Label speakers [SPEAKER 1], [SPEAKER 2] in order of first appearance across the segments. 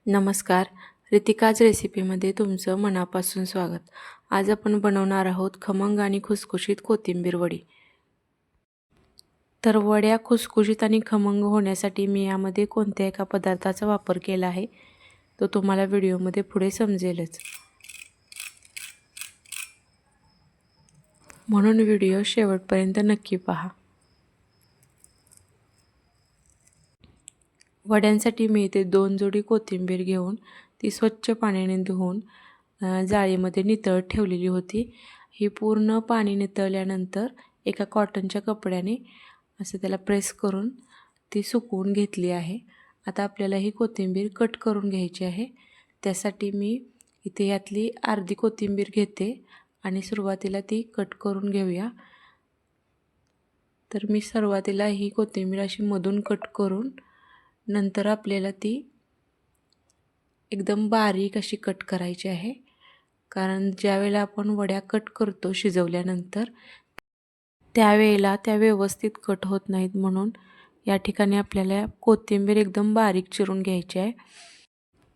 [SPEAKER 1] नमस्कार. रितिकाज रेसिपीमध्ये तुमचं मनापासून स्वागत. आज आपण बनवणार आहोत खमंग आणि खुसखुशीत कोथिंबीर वडी. तर वड्या खुसखुशीत आणि खमंग होण्यासाठी मी यामध्ये कोणत्या एका पदार्थाचा वापर केला आहे तो तुम्हाला व्हिडिओमध्ये पुढे समजेलच, म्हणून व्हिडिओ शेवटपर्यंत नक्की पहा. वड्यांसाठी मी इथे 2 जोडी कोथिंबीर घेऊन ती स्वच्छ पाण्याने धुवून जाळीमध्ये नितळत ठेवलेली होती. ही पूर्ण पाणी नितळल्यानंतर एका कॉटनच्या कपड्याने असं त्याला प्रेस करून ती सुकवून घेतली आहे. आता आपल्याला ही कोथिंबीर कट करून घ्यायची आहे. त्यासाठी मी इथे यातली अर्धी कोथिंबीर घेते आणि सुरुवातीला ती कट करून घेऊया. तर मी सुरुवातीला ही कोथिंबीर अशी मधून कट करून नंतर आपल्याला ती एकदम बारीक अशी कट करायची आहे. कारण ज्यावेळेला आपण वड्या कट करतो शिजवल्यानंतर त्यावेळेला त्या व्यवस्थित कट होत नाहीत, म्हणून या ठिकाणी आपल्याला कोथिंबीर एकदम बारीक चिरून घ्यायची आहे.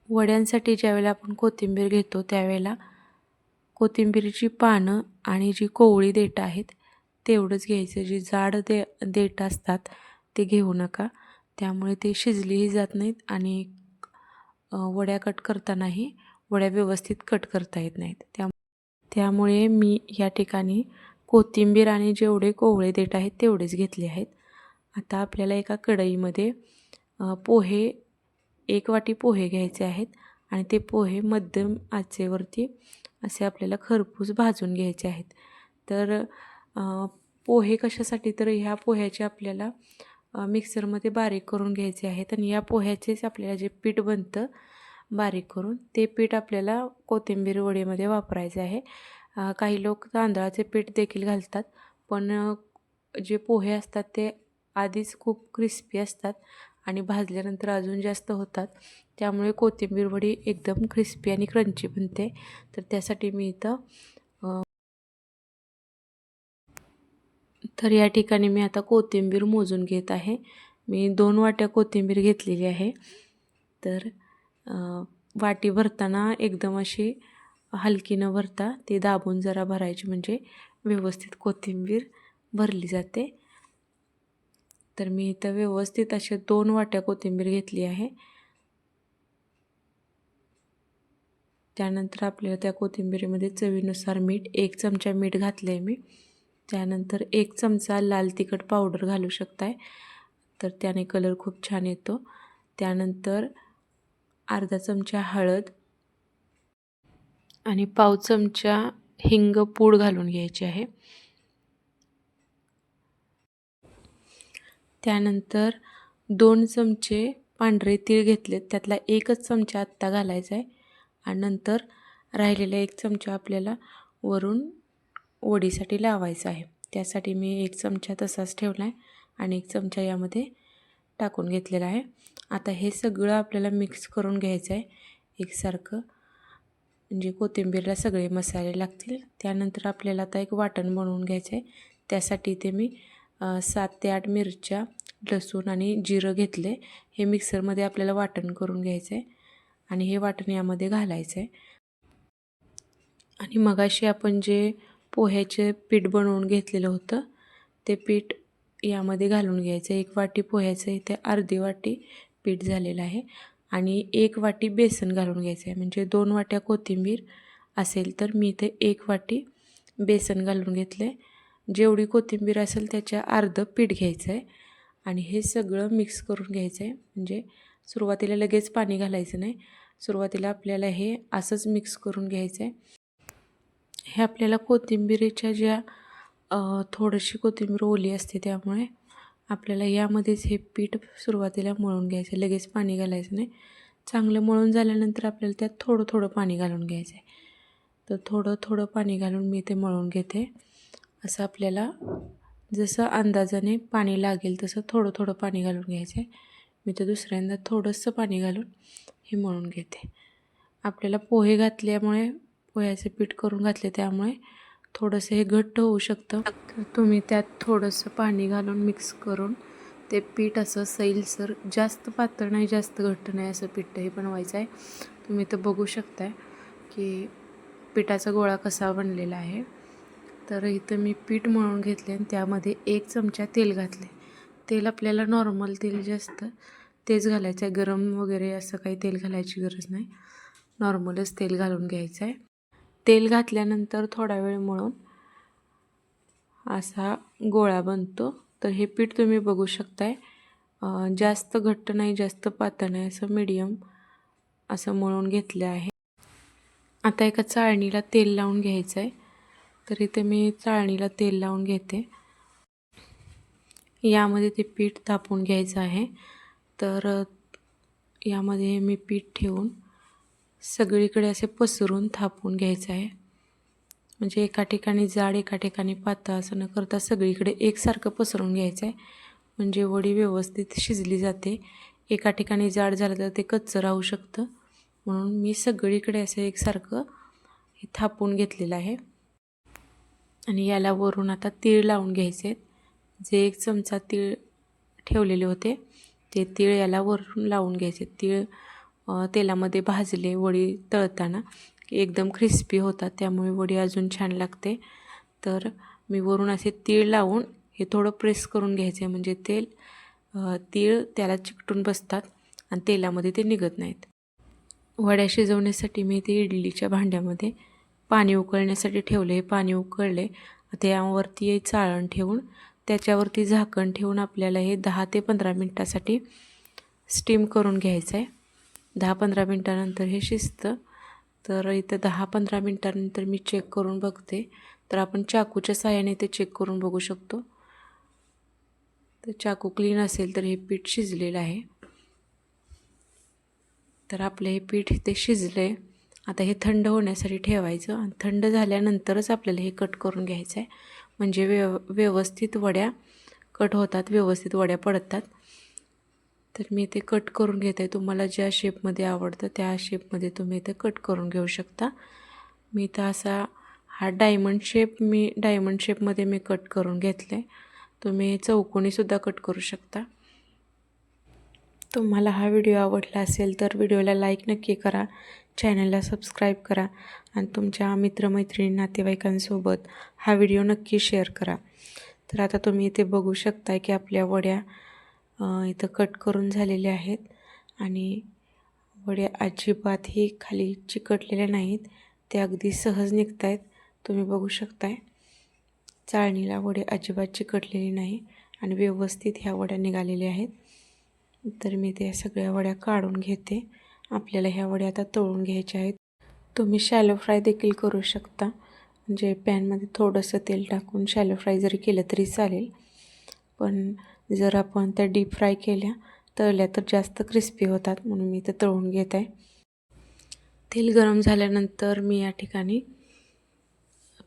[SPEAKER 1] वड्यांसाठी ज्यावेळेला आपण कोथिंबीर घेतो त्यावेळेला कोथिंबीरची पानं आणि जी कोवळी देठं आहेत तेवढंच घ्यायचं. जी जाड देठं असतात ते घेऊ नका, त्यामुळे ते शिजलीही जात नाहीत आणि वड्या कट करतानाही वड्या व्यवस्थित कट करता येत नाहीत. त्यामुळे मी या ठिकाणी कोथिंबीर आणि जेवढे कोवळे देठ आहेत तेवढेच घेतले आहेत. आता आपल्याला एका कढईमध्ये पोहे 1 वाटी पोहे घ्यायचे आहेत आणि ते पोहे मध्यम आचेवरती असे आपल्याला खरपूस भाजून घ्यायचे आहेत. तर पोहे कशासाठी, तर ह्या पोह्याचे आपल्याला मिक्सरमध्ये बारीक करून घ्यायचे आहेत आणि या पोह्याचेच आपल्याला जे पीठ बनतं बारीक करून ते पीठ आपल्याला कोथिंबीर वडीमध्ये वापरायचे आहे. काही लोक तांदळाचे पीठ देखील घालतात, पण जे पोहे असतात ते आधीच खूप क्रिस्पी असतात आणि भाजल्यानंतर अजून जास्त होतात, त्यामुळे कोथिंबीर वडी एकदम क्रिस्पी आणि क्रंची बनते. तर त्यासाठी मी इथं तर या ठिकाणी मी आता कोथिंबीर मोजून घेत आहे. मी 2 वाट्या कोथिंबीर घेतलेली आहे. तर वाटी भरताना एकदम अशी हलकी न भरता ती दाबून जरा भरायची, म्हणजे व्यवस्थित कोथिंबीर भरली जाते. तर मी इथं व्यवस्थित अशा 2 वाट्या कोथिंबीर घेतली आहे. त्यानंतर आपल्याला त्या कोथिंबीरीमध्ये चवीनुसार मीठ 1 चमचा मीठ घातलं आहे मी. त्यानंतर 1 चमचा लाल तिखट पावडर घालू शकताय, तर त्याने कलर खूप छान येतो. त्यानंतर अर्धा चमचा हळद आणि पाव चमचा हिंग पूड घालून घ्यायची आहे. त्यानंतर 2 चमचे पांढरे तीळ घेतलेत, त्यातला 1च चमचा आत्ता घालायचा आहे आणि नंतर राहिलेला 1 चमचा आपल्याला वरून वडीसाठी लावायचा आहे. त्यासाठी मी 1 चमचा तसाच ठेवला आहे आणि 1 चमचा यामध्ये टाकून घेतलेला आहे. आता हे सगळं आपल्याला मिक्स करून घ्यायचं आहे एकसारखं, म्हणजे कोथिंबीरला सगळे मसाले लागतील. त्यानंतर आपल्याला आता एक वाटण बनवून घ्यायचं आहे. त्यासाठी ते मी 7 ते 8 मिरच्या, लसूण आणि जिरं घेतले. हे मिक्सरमध्ये आपल्याला वाटण करून घ्यायचं आहे आणि हे वाटण यामध्ये घालायचं आहे. आणि मगाशी आपण जे पोह्याचे पीठ बनवून घेतलेलं होतं ते पीठ यामध्ये घालून घ्यायचं. 1 वाटी पोह्याचं इथे अर्धी वाटी पीठ झालेलं आहे आणि 1 वाटी बेसन घालून घ्यायचं आहे. म्हणजे 2 वाट्या कोथिंबीर असेल तर मी इथे 1 वाटी बेसन घालून घेतलं आहे. जेवढी कोथिंबीर असेल त्याच्या अर्धं पीठ घ्यायचं आहे आणि हे सगळं मिक्स करून घ्यायचं आहे. म्हणजे सुरुवातीला लगेच पाणी घालायचं नाही, सुरुवातीला आपल्याला हे असंच मिक्स करून घ्यायचं आहे. हे आपल्याला कोथिंबीरीच्या ज्या थोडीशी कोथिंबीर ओली असते त्यामुळे आपल्याला यामध्येच हे पीठ सुरुवातीला मळून घ्यायचं, लगेच पाणी घालायचं नाही. चांगलं मळून झाल्यानंतर आपल्याला त्यात थोडं थोडं पाणी घालून घ्यायचं आहे. तर थोडं थोडं पाणी घालून मी ते मळून घेते. असं आपल्याला जसं अंदाजाने पाणी लागेल तसं थोडं थोडं पाणी घालून घ्यायचं आहे. मी तर दुसऱ्यांदा थोडंसं पाणी घालून हे मळून घेते. आपल्याला पोहे घातल्यामुळे पोह्याचे पीठ करून घातले त्यामुळे थोडंसं हे घट्ट होऊ शकतं, तर तुम्ही त्यात थोडंसं पाणी घालून मिक्स करून ते पीठ असं सैलसर, जास्त पातळ नाही जास्त घट्ट नाही असं पीठही बनवायचं आहे. तुम्ही तर बघू शकताय की पिठाचा गोळा कसा बनलेला आहे. तर इथं मी पीठ मळून घेतले आणि त्यामध्ये 1 चमचा तेल घातले. तेल आपल्याला नॉर्मल तेल जे असतं तेच घालायचं आहे. गरम वगैरे असं काही तेल घालायची गरज नाही. नॉर्मलच तेल घालून घ्यायचं आहे. तेल घातल्यानंतर थोडा वेळ मळून असा गोळा बनतो. तर हे पीठ तुम्ही बघू शकताय, जास्त घट्ट नाही जास्त पातळ नाही असं मीडियम असं मळून घेतलं आहे. आता एका चाळणीला तेल लावून घ्यायचं आहे. तर इथे मी चाळणीला तेल लावून घेते. यामध्ये ते पीठ थापून घ्यायचं आहे. तर यामध्ये मी पीठ ठेवून सगळीकडे असे पसरून थापून घ्यायचं आहे. म्हणजे एका ठिकाणी जाड एका ठिकाणी पातळ असं न करता सगळीकडे एकसारखं पसरून घ्यायचं आहे. म्हणजे वडी व्यवस्थित शिजली जाते. एका ठिकाणी जाड झालं तर ते कच्चं राहू शकतं. म्हणून मी सगळीकडे असं एकसारखं हे थापून घेतलेलं आहे. आणि याला वरून आता तीळ लावून घ्यायचे आहेत. जे 1 चमचा तीळ ठेवलेले होते ते तीळ याला वरून लावून घ्यायचे. तीळ तेलामध्ये भाजले वडी तळताना की एकदम क्रिस्पी होतात, त्यामुळे वडी अजून छान लागते. तर मी वरून असे तीळ लावून हे थोडं प्रेस करून घ्यायचे, म्हणजे तीळ त्याला चिकटून बसतात आणि तेलामध्ये ते निघत नाहीत. वड्या शिजवण्यासाठी मी ते इडलीच्या भांड्यामध्ये पाणी उकळण्यासाठी ठेवले. पाणी उकळले, त्यावरती चाळण ठेवून त्याच्यावरती झाकण ठेवून आपल्याला हे 10 ते 15 मिनटासाठी स्टीम करून घ्यायचं आहे. 10-15 मिनटानंतर हे शिजतं. तर इथं 10-15 मिनटानंतर मी चेक करून बघते. तर आपण चाकूच्या साहाय्याने ते चेक करून बघू शकतो. तर चाकू क्लीन असेल तर हे पीठ शिजलेलं आहे. तर आपलं हे पीठ इथे शिजलं आहे. आता हे थंड होण्यासाठी ठेवायचं आणि थंड झाल्यानंतरच आपल्याला हे कट करून घ्यायचं आहे. म्हणजे व्यवस्थित वड्या कट होतात, व्यवस्थित वड्या पडतात. तर मी ते कट करून घेते. तुम्हाला ज्या शेपमध्ये आवडतं त्या शेपमध्ये तुम्ही ते कट करून घेऊ शकता. मी तर असा हा डायमंड शेपमध्ये मी कट करून घेतले. तुम्ही चौकोनीसुद्धा कट करू शकता. तुम्हाला हा व्हिडिओ आवडला असेल तर व्हिडिओला लाईक नक्की करा, चॅनलला सबस्क्राईब करा आणि तुमच्या मित्रमैत्रिणी नातेवाईकांसोबत हा व्हिडिओ नक्की शेअर करा. तर आता तुम्ही इथे बघू शकता की आपल्या वड्या इथं कट करून झालेल्या आहेत आणि वड्या अजिबातही खाली चिकटलेल्या नाहीत. ते अगदी सहज निघत आहेत. तुम्ही बघू शकताय चाळणीला वडे अजिबात चिकटलेली नाही आणि व्यवस्थित ह्या वड्या निघालेल्या आहेत. तर मी त्या सगळ्या वड्या काढून घेते. आपल्याला ह्या वड्या आता तळून घ्यायच्या आहेत. तुम्ही शॅलो फ्राय देखील करू शकता. म्हणजे पॅनमध्ये थोडंसं तेल टाकून शॅलो फ्राय जरी केलं तरी चालेल. पण जर आपण त्या डीप फ्राय तळल्या तर जास्त क्रिस्पी होतात, म्हणून मी ते तळून घेत आहे. तेल गरम झाल्यानंतर मी या ठिकाणी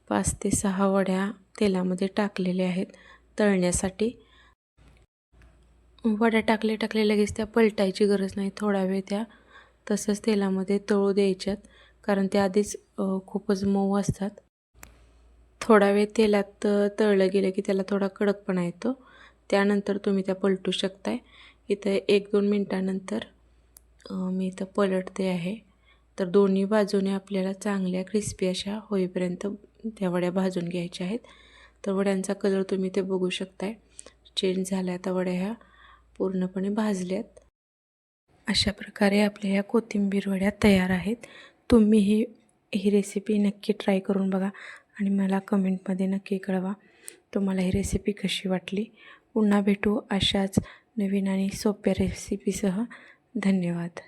[SPEAKER 1] 5 ते 6 वड्या तेलामध्ये टाकलेल्या आहेत तळण्यासाठी. वड्या टाकले लगेच त्या पलटायची गरज नाही. थोडा वेळ त्या तसंच तेलामध्ये तळू द्यायच्यात, कारण त्या आधीच खूपच मऊ असतात. थोडा वेळ तेलात तळलं गेलं की त्याला थोडा कडकपणा येतो. त्यानंतर तुम्ही त्या पलटू शकताय. इथं 1-2 मिनटानंतर मी इथं पलटते आहे. तर दोन्ही बाजूने आपल्याला चांगल्या क्रिस्पी अशा होईपर्यंत त्या वड्या भाजून घ्यायच्या आहेत. तर वड्यांचा कलर तुम्ही ते बघू शकताय चेंज झाला. आता वड्या ह्या पूर्णपणे भाजल्यात. अशा प्रकारे आपल्या ह्या कोथिंबीर वड्या तयार आहेत. तुम्ही ही रेसिपी नक्की ट्राय करून बघा आणि मला कमेंटमध्ये नक्की कळवा तुम्हाला ही रेसिपी कशी वाटली. पुन्हा भेटू अशाच नवीन आणि सोप्या रेसिपीसह. धन्यवाद.